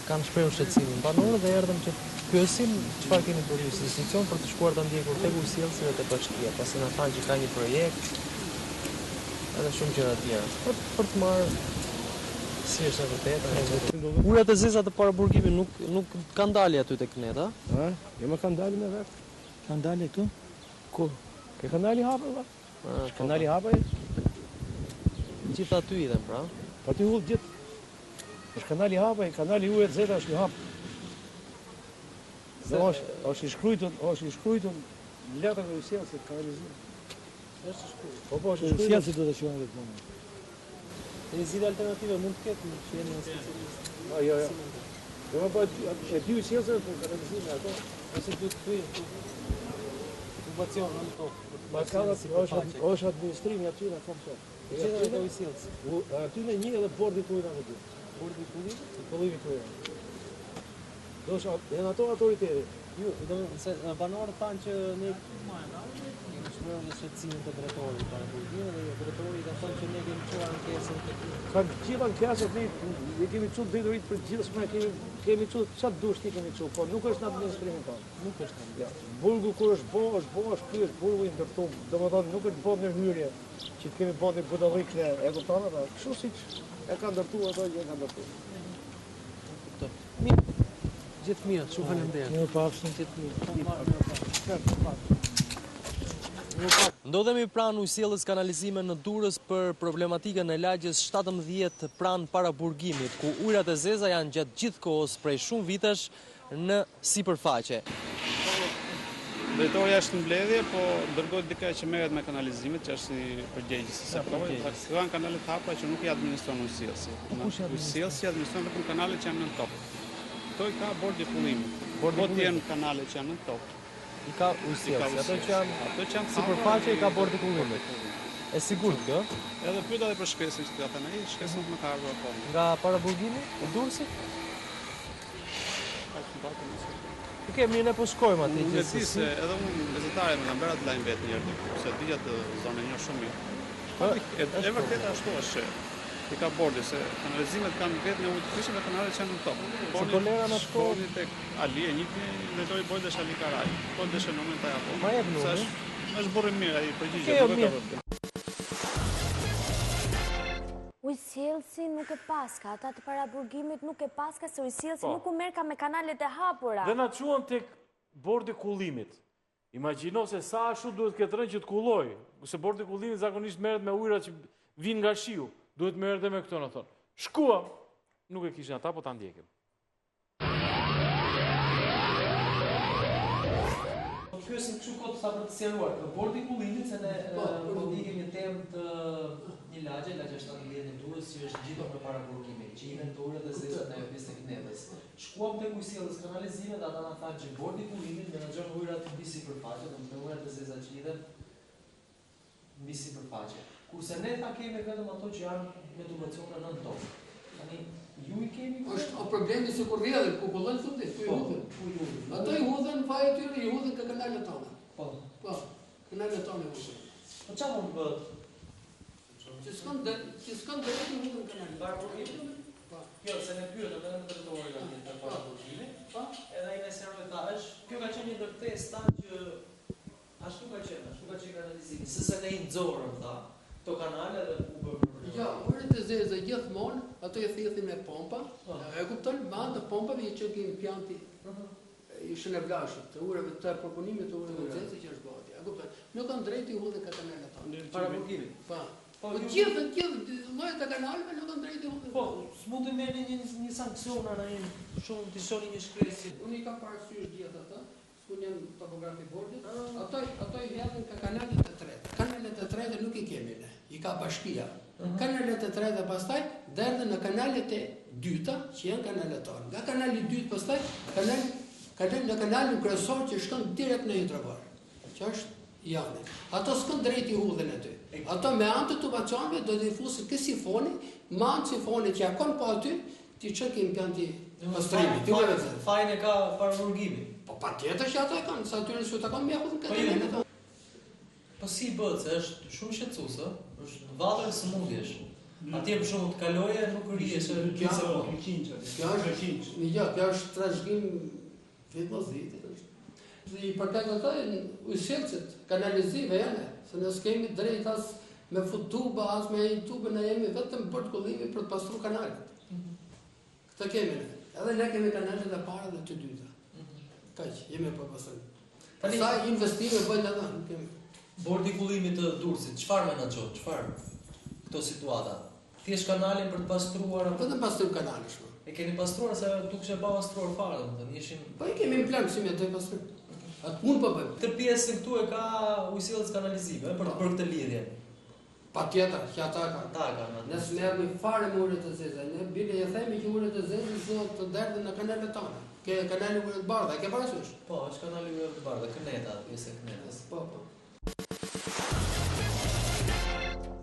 Kanë shprehur shqetësimin banorë dhe erdhëm që pyesim çfarë keni bërë si institucion për të shkuar ta ndjekur tek ujësillësit dhe tek bashkia, pasi na thanë që ka një projekt edhe shumë gjëra të tjera. Për të marrë si është e vërtetë. Ujrat e zeza të paraburgimit nuk kanë dalë aty tek ne, a? Jo më kanë dalë me vet. Kanë dalë këtu? Ku? Ke kanali hapur, va? Kanali hapur? Gjithë aty idhen, pra? Po ti ull gjithë. Është kanali hapur, kanali ujë të zeta është i hapur. Është i shkruajtur letër e ujësillësit kanalizim. Është shkruajtur. Po është shkruajtur. Ujësillësit do të shkruajnë këtë punë. Një zgjidhje alternative mund të ketë që jeni specialist. Jo. Do më bëj e dy ujësillësit për kanalizimin ato. Ose duhet të thuj tubacion në tokë. Ma ka është administrimi aty në fond. Gjithë ato ujësillës. Aty në një edhe bordi ku i kanë aty. Bordi ku i? Pollivi ku i. Do është janë ato autoriteti. Jo, do se banorët thanë që ne shprehur në shqetësimin të drejtorit para burgimit dhe drejtori ka thënë që ne kemi çuar ankesën tek Kanë gjitha ankesat ne kemi çu drejtorit për gjithçka kemi çu çfarë dush ti kemi çu, po nuk është në administrimin tonë. Nuk është. Ja. Burgu kur është ky është burgu i ndërtuar. Domethënë nuk është bërë në hyrje që kemi bërë budallik ne, e kupton apo? Kështu siç e ka ndërtuar ato që e ka ndërtuar. Mirë. Gjithë mirë, shumë faleminderit. Mirë pafshim. Gjithë mirë. Ndodhemi pranë ujësiellës kanalizime në Durrës për problematikën e lagjes 17 pranë para burgimit, ku ujërat e zeza janë gjatë gjithë kohës prej shumë vitesh në sipërfaqe. Drejtori është në mbledhje, po dërgohet dikë që merret me kanalizimet, që është si përgjegjës së saj. Janë kanalet hapura që nuk i administron ujësiellësi. Ujësiellësi administron vetëm kanalet që janë në top. Këto i ka bordi kullimit. Po të jenë kanalet që janë në top. I ka ujësiellësi, ato që janë sipërfaqe i ka bordi kullimit. E sigurt kjo? Edhe pyeta edhe për shkresën që ka thënë ai, shkresën më ka ardhur akoma. Nga para burgimit, e Durrësit? Mirë, ne po shkojmë aty. Unë di se edhe unë gazetare më kanë bërë atë lajm vetë një herë, se di atë zonë një shumë mirë. E vërtetë ashtu është. I ka bordi se kanalizimet kanë vetë në ujë të frishëm dhe kanalet që janë në top. Shkoni tek Ali e njëti drejtori bordë është Ali Karaj. Po dëshë në moment apo. Ma jep numrin. Është burrë mirë ai përgjigje. Ujësiellësi nuk e paska, ata të para burgimit nuk e paska se ujësiellësi nuk u merr ka me kanalet e hapura. Dhe na çuan tek bordi kullimit. Imagjino se sa ashtu duhet këtë rënë që të kulloj. Se bordi kullimit zakonisht merret me ujëra që vinë nga shiu. Duhet merret edhe me këto na thon. Shkuam, nuk e kishin ata, po ta ndjekim. Pyesim kështu kot sa për të sqaruar. Bordi kullimit se ne po ndiqim një temë të një lagje 17 në Durrës, që është gjithë përpara burgimit, që inventorët dhe zezat e pjesë tek Neves. Shkuam tek ujësiellës kanalizime dhe ata na thanë që bordi kullimit menaxhon ujërat mbi sipërfaqe, domethënë ujërat e zeza që lidhen mbi sipërfaqe. Kurse ne ta kemi vetëm ato që janë me dimensione nën tokë. Tani ju i kemi është problemi se kur rrjedhin ku kollën thotë ku i hudhen. Ato i hudhen faja tyre, i hudhen ka kanalet tona. Po, kanalet tona hudhen. Po çfarë mund të bëhet? Që s'kan drejt i hudhen kanalet. Para burgimit? Po. Jo, se ne pyetëm edhe në drejtorin tani të para burgimit. Po. Edhe ai më servoi thash, kjo ka qenë një ndërtesë ta që ashtu ka qenë kanalizimi. Se ne i nxorëm tha. Këto kanale dhe u bërë. Ja, ujërat e zeza gjithmonë, ato i thithin me pompa, e kupton, me anë të pompave i çojnë impjanti ishën e vlashët, të urave të përpunimit të urave të zeza që është boti. E kupton, nuk kanë drejt i hudhen ka kanalet tonë. Para burgimit. Po gjithë llojet e kanaleve nuk kanë drejt i hudhen. Po, s'mund të merrni një sankcion ai shumë të shoni një shkresë. Unë i kam parasysh gjithë ata. Unë jam topografi bordit, ato i hedhin ka kanalet e treta. Kanalet e treta nuk i kemi ne, i ka bashkia. Kanalet e treta pastaj derdhen në kanalet e dyta, që janë kanalet tonë. Nga kanali i dytë pastaj, në kanalin kryesor që shkon direkt në hidrovar, që është jani. Ato s'kan drejt i hudhen aty. Ato me anë të tubacionëve do të fusin ke sifoni, me anë sifoni që jakon po aty, ti çon ke impjanti pastrimi. Fajin e ka para burgimit. Po patjetër që ata e kanë, sa atyre s'u takon me hudhen këtë. Po si bëhet, se është shumë shqetësuese, është në vatër sëmundjesh. Atje për shembull të kaloje nuk rrihesh se kjo është trashëgim vetmozit. I përket atë ujësiellësit kanalizive janë, se ne s'kemi drejt as me fut tuba, as me tubën e jemi vetëm për të kullimi për të pastruar kanalet. Këtë kemi ne. Edhe ne kemi kanalet e para dhe të dyta. Kaq, jemi për pastrim. Sa investime bëjnë ata, nuk kemi. Bordi kullimit të Durrësit, çfarë menaxhon? Çfarë këto situata? Thjesht kanalin për të pastruar apo vetëm pastrim kanalesh? E keni pastruar se dukshë pa pastruar fare, domethënë ishin. Po i kemi plan si me të pastrim. Atë mund po bëjmë. Këtë pjesën këtu e ka ujësiellës kanalizime për të bërë këtë lidhje. Patjetër, që ata kanë. Ne s'merrni fare me ujërat e zeza, ne bile e themi që ujërat e zeza zot të derdhen në kanalet tona. Ke kanali ujërat të bardha, ke parasysh? Po, është kanali ujërat të bardha, Këneta, pjesë e Kënetës. Po.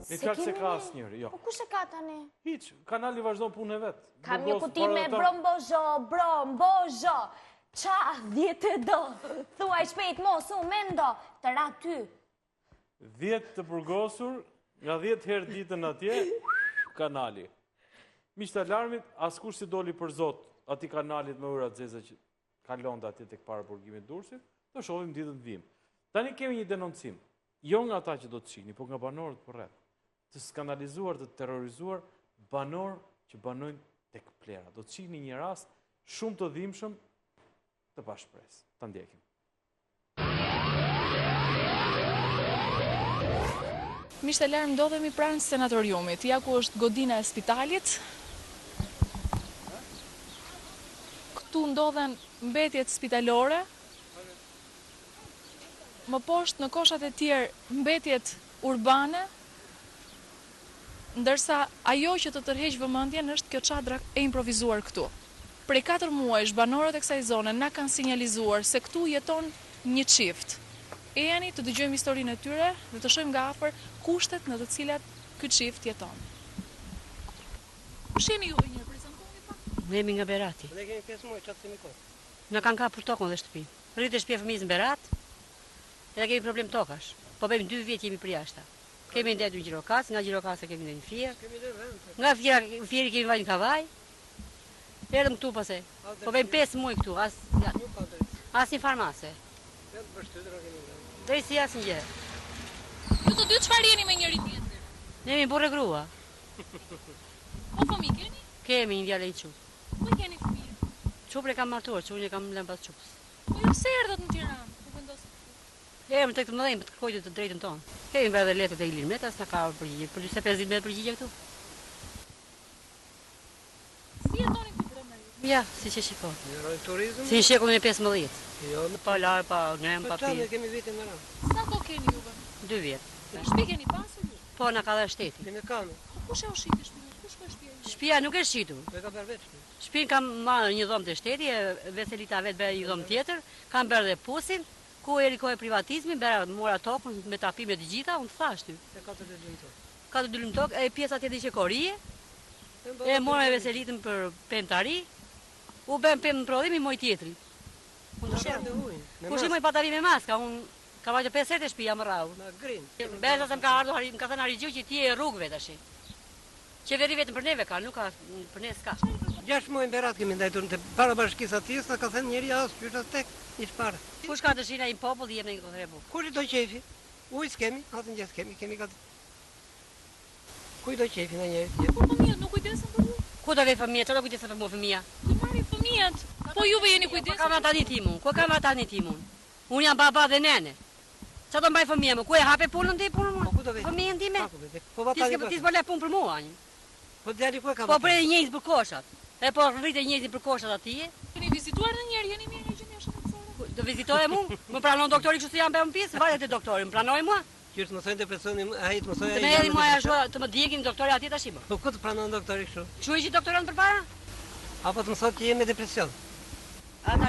Në qartë se ka asnjëri, jo. Po kush e ka tani? Hiç, kanali vazhdon punën e vet. Kam një kuti me brombozho. Qa, 10 do. Thuaj shpejt mos, u mendo, të ra ty. 10 të burgosur, nga 10 herë ditën atje, kanali. Miqtë alarmit, askush si doli për zot ati kanalit me ujëra të zeza që kalon atje tek para burgimit Durrësit, do shohim ditën të vijim. Tani kemi një denoncim, jo nga ata që do të shihni, por nga banorët përreth, të skandalizuar, të terrorizuar banor që banojnë tek plera. Do të shihni një rast shumë të dhimbshëm të pashpresë. Ta ndjekim. Miqtë e larm, ndodhemi pranë sanatoriumit, ja ku është godina e spitalit. Këtu ndodhen mbetjet spitalore. Më poshtë në koshat e tjerë mbetjet urbane, ndërsa ajo që të tërheq vëmendjen është kjo çadra e improvizuar këtu. Prej 4 muajsh banorët e kësaj zone na kanë sinjalizuar se këtu jeton një çift. E jeni të dëgjojmë historinë e tyre dhe të shohim nga afër kushtet në të cilat ky çift jeton. Kush jeni ju, një prezantoni pak? Ne jemi nga Berati. Ne kemi 5 muaj çat kemi kohë. Na kanë kapur tokën dhe shtëpi. Rritet shtëpia fëmijës në Berat. Edhe kemi problem tokash. Po bëjmë 2 vjet jemi për jashtë. Kemi ndetur në Gjirokas, nga Gjirokasa kemi ndër një fier. Nga fieri kemi vajnë kavaj. Erdhëm këtu pastaj. Po bëjmë 5 muaj këtu, as një farmase. Drejtësi asnjë gjë. Ju të dy çfarë jeni me njëri tjetrin? Ne jemi burrë grua. Po fëmijë keni? Kemi një djalë i çu. Po keni fëmijë? Çupre kam martuar, çun e kam lënë pas çupës. Po ju pse erdhët në Tiranë? Po vendosë. Erdhëm tek të mëdhenj të kërkojë të drejtën tonë. Kemi bërë letët e Ilir Metas, na ka përgjigje, për 50 metra përgjigje këtu. Si jetoni këtu brenda ju? Ja, siç e shikoj. Në turizëm? Si në shekullin e 15. Jo, pa lar, pa nem, pa pi. Ne kemi vitin më radh. Sa kohë keni juve? 2 vjet. Shtëpi keni pasur ju? Po na ka dhënë shteti. Kemi kanë. Kush e ushiti shtëpinë? Kush ka shtëpi? Shtëpia nuk e shitur. Ne ka bërë vetë. Shtëpinë kam marrë një dhomë të shteti, Veselita vetë bëri një dhomë tjetër, kam bërë dhe pusin, ku e rikoi privatizmin, bëra mora tokën me tapime të gjitha, unë thash ty. E 4 lëmë. 4 lëmë tokë, e pjesa tjetër që korije. E mora me Veselitën për pemtari. U bëm pemë në prodhim i moj tjetri. Kush i moj patari me maska, unë ka vajtë 5 herë të shtëpia më rrau. Besa se më ka ardhur, më ka thënë Arigju që ti e rrugëve tash. Qeveri vetëm për neve ka, nuk ka për ne s'ka. 6 muaj në Berat kemi ndajtur në para bashkisë atij, sa ka thënë njëri as pyeta tek ish para. Kush ka dëshira i popull jep në një kohë rebu. Kush do qefi? Ujë s'kemi, atë gjë s'kemi, kemi gat. Kuj do qefi në njëri? Po fëmijët nuk kujdesen për ju? Ku do ve fëmijë, çfarë do kujdesen për mua fëmia? Ku marrin fëmijët? Po juve jeni kujdesur. Ku kam tani timun? Ku kam tani timun? Unë jam baba dhe nene. Çfarë do mbaj fëmia më? Ku e hape punën ti punën mua? Ku do ve? Fëmijën time? Po vata. Ti s'po le punë për mua. Po djali ku e ka? Po për njëjtë për koshat. E po rritë njëjtë për koshat atje. Keni vizituar ndonjëherë, jeni mirë në gjendje shëndetësore? Do vizitoj mua? Më pranon doktori kështu si jam bëm pjesë, varet te doktori, më pranoj mua? Qysh më thonë depresionin, ai të më thonë. Të më hedhin mua ashtu, të më djegin doktori atje tash më. Po ku të pranon doktori kështu? Çuaj që doktoran përpara? Apo të më thotë që jemi me depresion?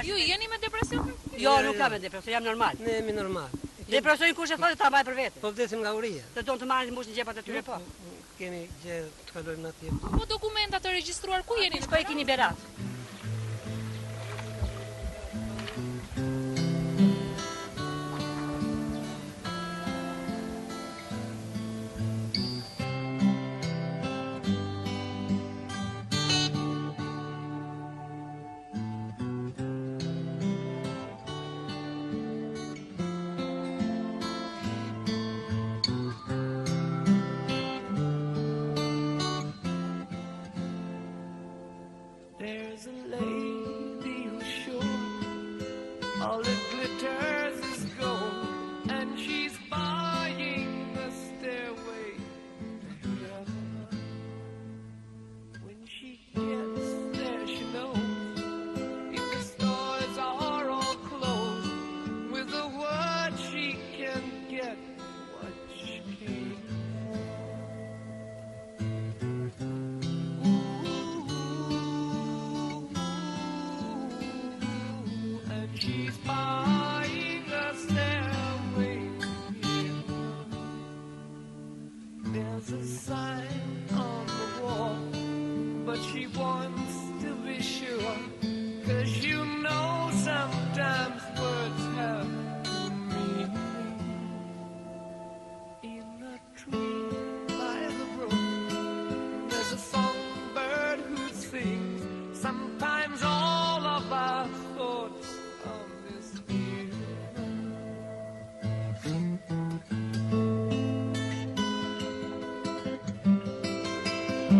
Ju jeni me depresion? Jo, nuk kam me depresion, jam normal. Ne jemi normal. Depresionin kush e thotë ta mbaj për vete? Po vdesim nga uria. Të don të marrin mbush në xhepat e tyre po. Kemi gjë të kalojmë atje. Po dokumenta të regjistruar ku jeni? Shkoj keni Berat. There's Kanë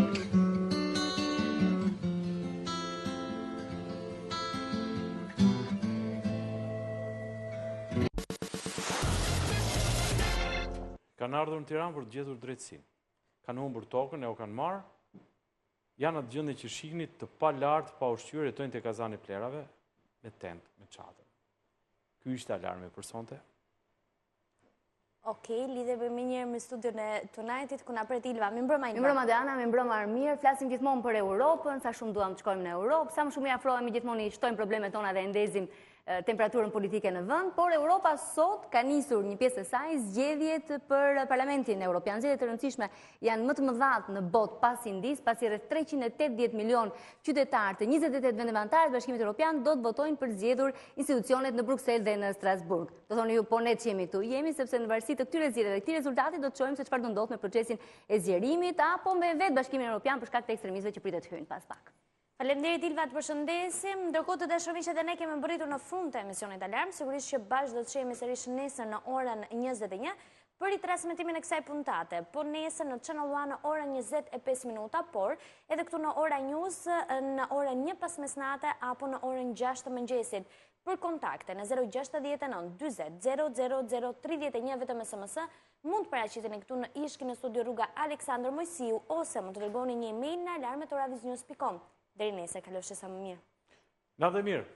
ardhur në Tiranë për të gjetur drejtësinë. Kanë humbur tokën, e o kanë marrë. Janë atë gjendje që shihni të pa lartë, pa ushqyer, jetojnë te kazani plerave me tent, me çadër. Ky ishte alarmi për sonte. Okej, lidhemi më njëherë me studion e Tonightit ku na pret Ilva. Mirëmbrëma Ilva. Mirëmbrëma Diana, mirëmbrëma Armir. Flasim gjithmonë për Europën, sa shumë duam të shkojmë në Europë, sa më shumë i afrohemi gjithmonë i shtojmë problemet tona dhe ndezim temperaturën politike në vend, por Europa sot ka nisur një pjesë e saj zgjedhjet për Parlamentin Evropian. Zgjedhjet e rëndësishme janë më të mëdha në botë pas Indisë, pasi rreth 380 milion qytetarë të 28 vendeve anëtare të Bashkimit Evropian do të votojnë për zgjedhur institucionet në Bruksel dhe në Strasburg. Do thoni ju, po ne që jemi këtu, jemi sepse në varësi të këtyre zgjedhjeve dhe këtij rezultati do të shohim se çfarë do ndodh me procesin e zgjerimit apo me vetë Bashkimin Evropian për shkak të ekstremistëve që pritet hyjnë pas pak. Faleminderit Ilva, të përshëndesim. Ndërkohë të dashurishë dhe ne kemi mbërritur në fund të emisionit Alarm, sigurisht që bashkë do të shihemi sërish nesër në orën 21 për i transmetimin e kësaj puntate, po nesër në Channel One në orën 25 minuta, por edhe këtu në Ora News në orën 1 pas mesnate apo në orën 6 të mëngjesit. Për kontakte në 069 20 000 31 vetëm SMS, mund të paraqiteni këtu në Ishki në studio rruga Aleksandër Mojsiu ose mund të dërgoni një email në alarm@oraviznews.com. Deri nesër, kalofshi sa më mirë. Natë mirë.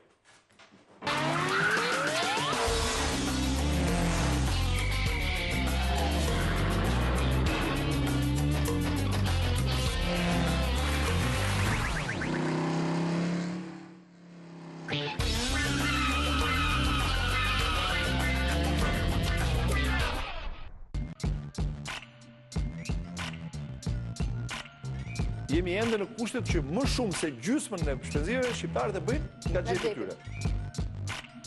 Jemi ende në kushtet që më shumë se gjysmën e shpenzimeve shqiptarët e bëjnë nga xhepi i tyre.